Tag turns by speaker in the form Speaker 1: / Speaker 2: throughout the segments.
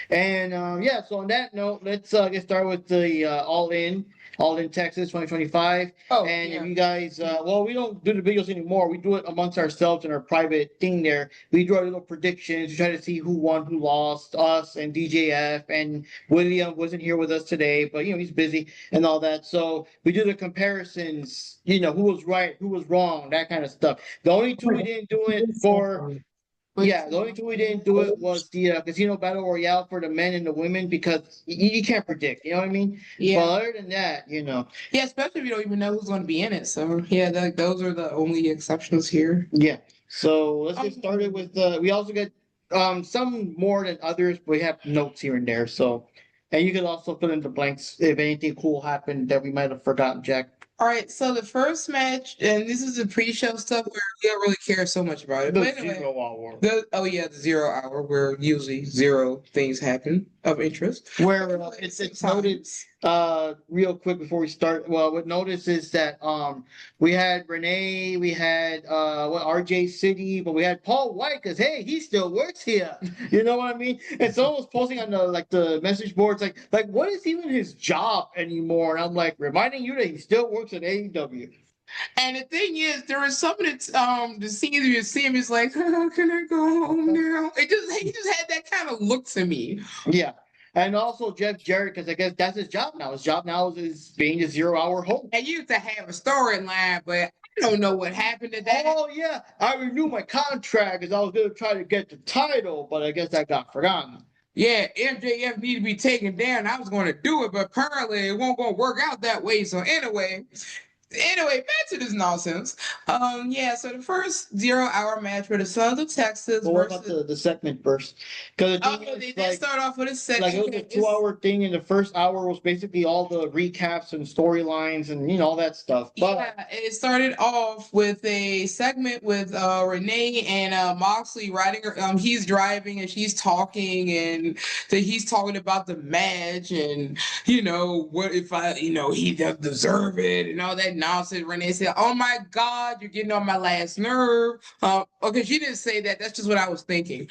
Speaker 1: And so on that note, let's get started with the All In Texas 2025.
Speaker 2: Oh,
Speaker 1: And
Speaker 2: yeah.
Speaker 1: if you guys, we don't do the videos anymore. We do it amongst ourselves in our private thing there. We do our little predictions. We try to see who won, who lost, us and DJF. And William wasn't here with us today, but he's busy and all that. So we do the comparisons, who was right, who was wrong, that kind of stuff. The only two we didn't do it for. Yeah, the only two we didn't do it was the Casino Battle Royale for the men and the women because you can't predict, you know what I mean?
Speaker 2: Yeah.
Speaker 1: But other than that,
Speaker 2: Yeah, especially if you don't even know who's going to be in it. So, yeah, those are the only exceptions here.
Speaker 1: Yeah. So let's get started with we also get some more than others, but we have notes here and there. So, and you can also fill in the blanks if anything cool happened that we might have forgotten, Jack.
Speaker 2: All right, so the first match, and this is the pre-show stuff where we don't really care so much about it.
Speaker 1: The
Speaker 2: But anyway,
Speaker 1: 0 Hour.
Speaker 2: the 0 hour where usually zero things happen of interest.
Speaker 1: Where it's noted real quick before we start. Well, what notice is that we had Renee, we had RJ City, but we had Paul Wight because hey, he still works here. You know what I mean? And someone was posting on the message boards like what is even his job anymore? And I'm like reminding you that he still works at AEW.
Speaker 2: And the thing is, there are some of the scenes you see him is like, oh, can I go home now? He just had that kind of look to me.
Speaker 1: Yeah. And also Jeff Jarrett, because I guess that's his job now. His job now is being a 0 Hour host.
Speaker 2: And you used to have a storyline, but I don't know what happened to that.
Speaker 1: Oh, yeah. I renewed my contract because I was going to try to get the title, but I guess that got forgotten.
Speaker 2: Yeah, MJF needed to be taken down. I was going to do it, but apparently it won't going to work out that way. So Anyway, back to this nonsense. So the first 0 hour match for the Sons of Texas.
Speaker 1: What about the segment first? Because
Speaker 2: they did start off with a segment.
Speaker 1: Like it was a 2 hour thing, and the first hour was basically all the recaps and storylines and all that stuff. But
Speaker 2: yeah, it started off with a segment with Renee and Moxley riding her. He's driving and she's talking, and he's talking about the match and what if he doesn't deserve it and all that nonsense. Renee said, "Oh my God, you're getting on my last nerve." Okay, she didn't say that. That's just what I was thinking.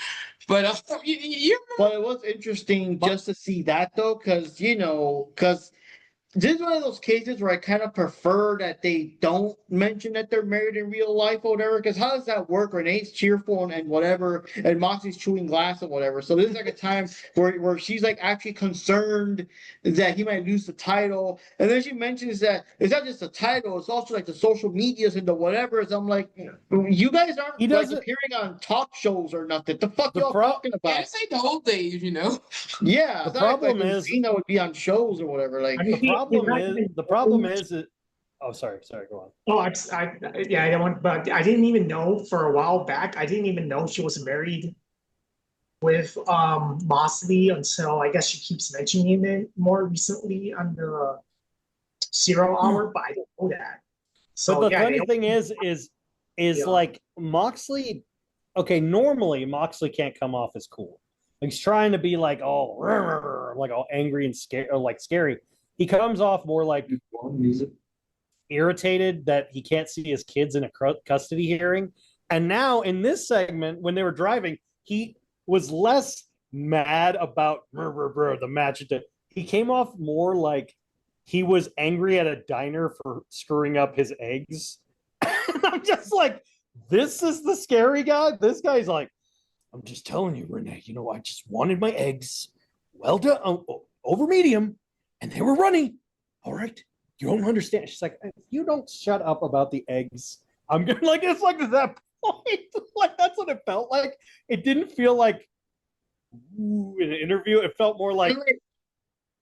Speaker 2: But
Speaker 1: but it was interesting just to see that though, because this is one of those cases where I kind of prefer that they don't mention that they're married in real life or whatever. Because how does that work? Renee's cheerful and whatever, and Moxie's chewing glass or whatever. So this is like a time where she's like actually concerned that he might lose the title. And then she mentions that it's not just the title; it's also like the social medias and the whatever. So I'm like, you guys aren't appearing on talk shows or nothing. The fuck y'all talking about?
Speaker 2: Yeah, it's like the old days,
Speaker 1: Yeah,
Speaker 3: the problem is
Speaker 1: Cena would be on shows or whatever. Like
Speaker 3: the problem is oh, sorry, go on.
Speaker 4: Oh, I don't want, but I didn't even know for a while back. I didn't even know she was married with Moxley until I guess she keeps mentioning it more recently on the 0 Hour, but I didn't know that. So
Speaker 3: but the funny thing is like Moxley. Okay, normally Moxley can't come off as cool. Like he's trying to be like all angry and scary, or like scary. He comes off more like irritated that he can't see his kids in a custody hearing. And now in this segment, when they were driving, he was less mad about the match. He came off more like he was angry at a diner for screwing up his eggs. And I'm just like, this is the scary guy? This guy's like, I'm just telling you, Renee, I just wanted my eggs well done, over medium, and they were runny. All right. You don't understand. She's like, if you don't shut up about the eggs, I'm going to it's like at that point. Like that's what it felt like. It didn't feel like in an interview. It felt more like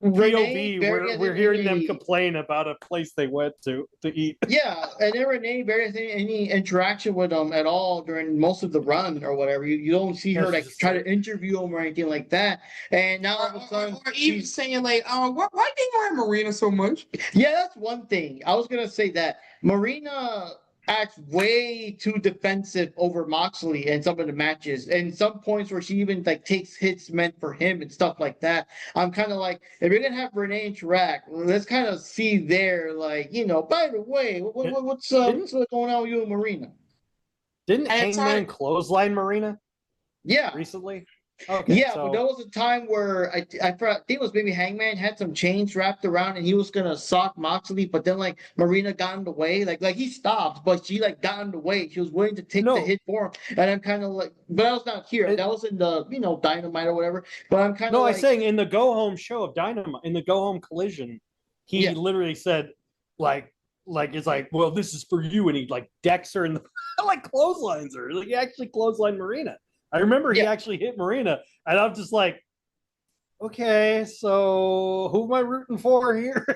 Speaker 3: POV where we're hearing them complain about a place they went to eat.
Speaker 1: Yeah, and then Renee barely any interaction with them at all during most of the run or whatever. You don't see her like try to interview them or anything like that. And now all of a sudden,
Speaker 2: or even saying like, why do you like Marina so much?
Speaker 1: Yeah, that's one thing. I was gonna say that Marina acts way too defensive over Moxley in some of the matches, and some points where she even like takes hits meant for him and stuff like that. I'm kind of like, if you're gonna have Renee interact, let's kind of see there, like by the way, what's going on with you and Marina?
Speaker 3: Didn't Hangman clothesline Marina?
Speaker 1: Yeah,
Speaker 3: recently. Okay,
Speaker 1: Yeah,
Speaker 3: so
Speaker 1: but there was a time where I think it was maybe Hangman had some chains wrapped around and he was gonna sock Moxley, but then like Marina got in the way, like he stopped, but she like got in the way. She was willing to take the
Speaker 3: No.
Speaker 1: hit for him, and I'm kind of like, but that was not here.
Speaker 3: It-
Speaker 1: That was in the Dynamite or whatever. But I'm kind of
Speaker 3: no,
Speaker 1: like,
Speaker 3: I'm saying in the go home show of Dynamite, in the go home collision, he
Speaker 1: Yeah.
Speaker 3: literally said, it's like, well, this is for you, and he like decks her and like clotheslines her. Like he actually clotheslined Marina. I remember he
Speaker 1: Yeah.
Speaker 3: actually hit Marina, and I'm just like, okay, so who am I rooting for here?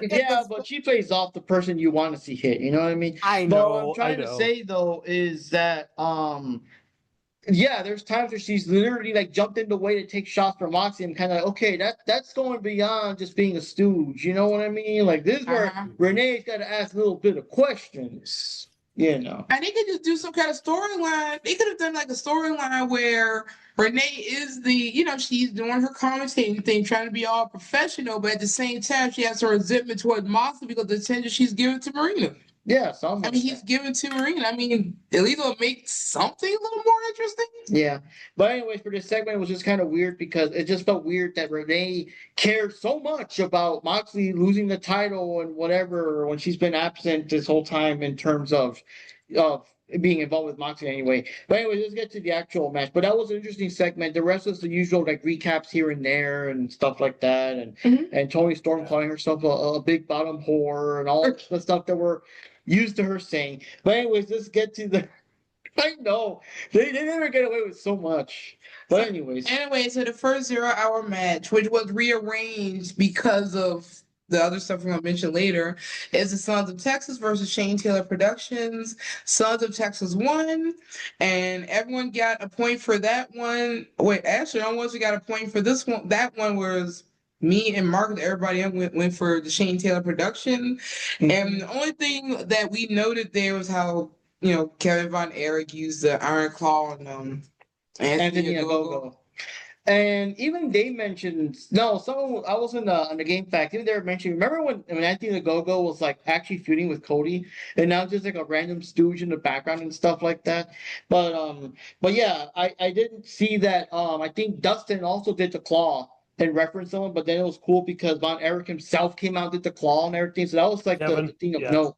Speaker 1: yeah, but she plays off the person you want to see hit. You know what I mean?
Speaker 3: I
Speaker 1: But what I'm
Speaker 3: know,
Speaker 1: trying to say though is that yeah, there's times where she's literally like jumped in the way to take shots from Moxley. I'm kind of like, okay, that's going beyond just being a stooge. You know what I mean? Like this is where Renee's got to ask a little bit of questions. You know.
Speaker 2: And they could just do some kind of storyline. They could have done like a storyline where Renee is she's doing her commentating thing, trying to be all professional, but at the same time, she has her resentment toward Moxley because of the attention she's giving to Marina.
Speaker 1: Yeah, something.
Speaker 2: I mean, he's given to Marina. I mean, at least it'll make something a little more interesting.
Speaker 1: Yeah. But anyways, for this segment, it was just kind of weird because it just felt weird that Renee cared so much about Moxley losing the title and whatever when she's been absent this whole time in terms of being involved with Moxley anyway. But anyways, let's get to the actual match. But that was an interesting segment. The rest was the usual like recaps here and there and stuff like that. And Tony Storm calling herself a big bottom whore and all the stuff that we're used to her saying. But anyways, let's get to the I know. They never get away with so much. But anyways.
Speaker 2: Anyway, so the first 0 hour match, which was rearranged because of the other stuff I'm gonna mention later, is the Sons of Texas versus Shane Taylor Productions. Sons of Texas won, and everyone got a point for that one. Wait, actually, I only got a point for this one. That one was me and Mark and everybody else went for the Shane Taylor production. And the only thing that we noted there was how Kevin Von Erich used the Iron Claw on Anthony Ogogo.
Speaker 1: And even they mentioned someone I was on the Game Fact. Even they were mentioning. Remember when Anthony Ogogo was like actually feuding with Cody, and now just like a random stooge in the background and stuff like that. But yeah, I didn't see that. I think Dustin also did the claw and reference someone, but then it was cool because Von Erich himself came out did the claw and everything. So that was like the thing of note.